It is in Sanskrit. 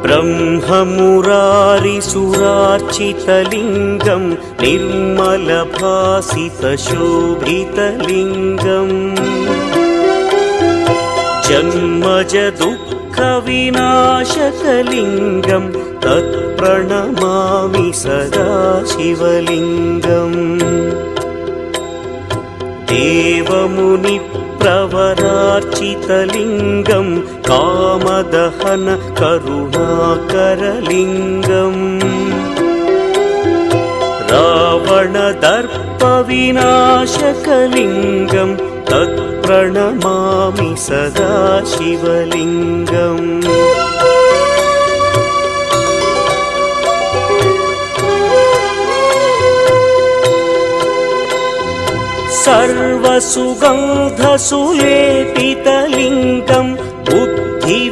ब्रह्ममुरारिसुरार्चितलिङ्गं निर्मलभासितशोभितलिङ्गम् जन्मजदुःखविनाशकलिङ्गं तत्प्रणमामि सदा शिवलिङ्गम् देवमुनिप्रवरार्चितलिङ्गं कामदहन करुणाकरलिङ्गम् रावणदर्पविनाशकलिङ्गं तत्प्रणमामि सदा शिवलिङ्गम् सर्वसुगन्धसुलेपितलिङ्गं बुद्धिविवर्धनका